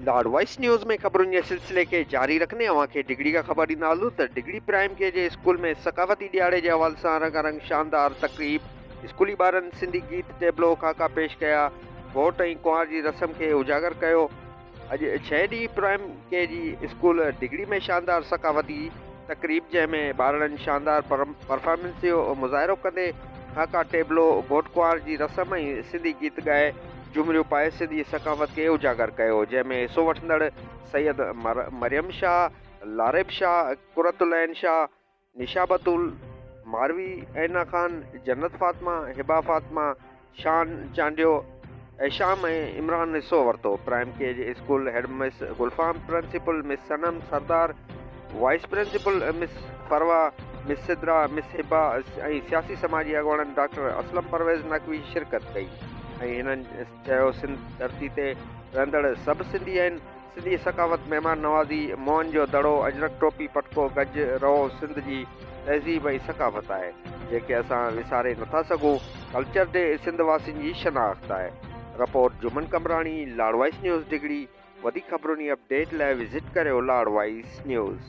Lord voice news में खबरुनि जे सिलसिले खे जारी रखने अवां खे डिग्री का ख़बर ॾींदा हलूं त डिग्री प्राइम के जे स्कूल में सकाफ़ती ॾियारे जे हवाले सां रंगारंग शानदार तक़रीब। स्कूली ॿारनि सिंधी गीत टेबलो खाका पेश कया। वोट ऐं कुंवार जी रस्म खे उजागर कयो। अॼु 6 ॾींहं प्राइम के जी स्कूल डिग्री में शानदार सकाफ़ती तक़रीब जंहिंमें ॿारनि शानदार परफॉर्मेंस जो मुज़ाहिरो कंदे खाका टेबलो घोट कुंवार जी रस्म ऐं सिंधी गीत ॻाए जुमरियूं पाए सिंधी सकाफ़त खे उजागर कयो, जंहिंमें हिसो वठंदड़ सैयद मरियम शाह, लारिब शाह, कुरतुलैन शाह, निशाबतुल मारवी, ऐना खान, जन्नत फातिमा, हिबा फातिमा, शान चांडियो, ऐशाम ऐं इमरान हिसो वरितो। प्राइम के जे स्कूल हेड मिस गुलफाम, प्रिंसिपल मिस सनम सरदार, वाइस प्रिंसिपल मिस फरवा, मिस सिद्रा, मिस हिबा ऐं सियासी समाजी अॻुवाणनि डॉक्टर असलम परवेज़ नक़वी शिरकत कई ऐं हिननि चयो सिंध धरती ते रहंदड़ सभु सिंधी आहिनि। सिंधी सकाफ़त, महिमान नवाज़ी, मोहन जो दड़ो, अजरक टोपी पटको, गज रहो सिंध जी तहज़ीब ऐं सकाफ़त आहे जेके असां विसारे नथा सघूं। कल्चर डे सिंध वासियुनि जी शनाख़्त आहे। Report Juman Kamrani, lord voice news Digri. वधीक ख़बरुनि अपडेट लाइ विज़िट करियो लार्ड वॉइस न्यूज़।